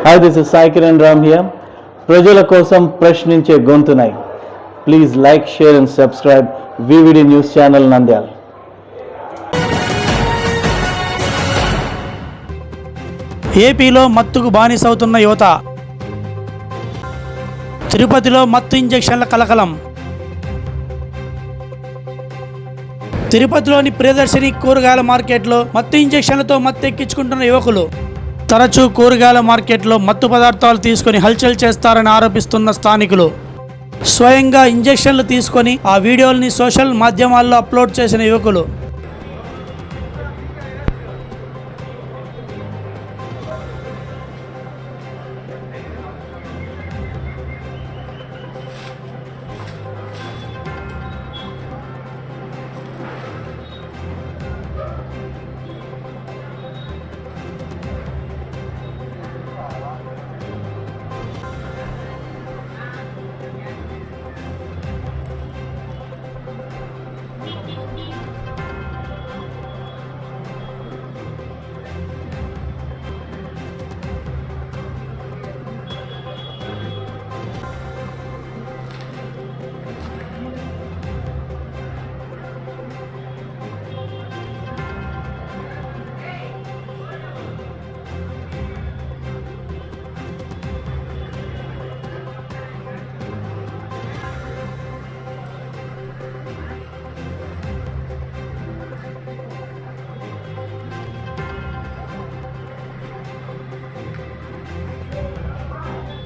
Hi, this is Sai Kiran Ram here. ప్రజల కోసం ప్రశ్నించే గొంతునై. Please like, share and subscribe VVD News Channel Nandyal. ఏపీలో మత్తుకు బానిసవుతున్న యువత. తిరుపతిలో మత్తు ఇంజెక్షన్ల కలకలం. తిరుపతిలోని ప్రియదర్శిని కూరగాయల మార్కెట్లో మత్తు ఇంజెక్షన్లతో మత్తెక్కించుకుంటున్న యువకులు. తరచూ కూరగాయల మార్కెట్లో మత్తు పదార్థాలు తీసుకొని హల్చల్ చేస్తారని ఆరోపిస్తున్న స్థానికులు. స్వయంగా ఇంజెక్షన్లు తీసుకొని ఆ వీడియోల్ని సోషల్ మాధ్యమాల్లో అప్లోడ్ చేసిన యువకులు.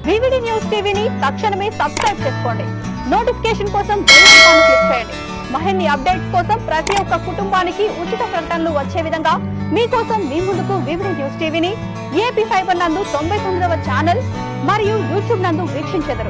VVD న్యూస్ టీవీని తక్షణమే సబ్స్క్రైబ్ చేసుకోండి. నోటిఫికేషన్ కోసం బెల్ ఐకాన్ క్లిక్ చేయండి. మరిన్ని అప్డేట్స్ కోసం ప్రతి ఒక్క కుటుంబానికి ఉచిత ప్రకటనలు వచ్చే విధంగా మీకోసం మీ ముందుకు VVD న్యూస్ టీవీని AP ఫైబర్ నందు 99వ ఛానల్ మరియు యూట్యూబ్ నందు వీక్షించెదరు.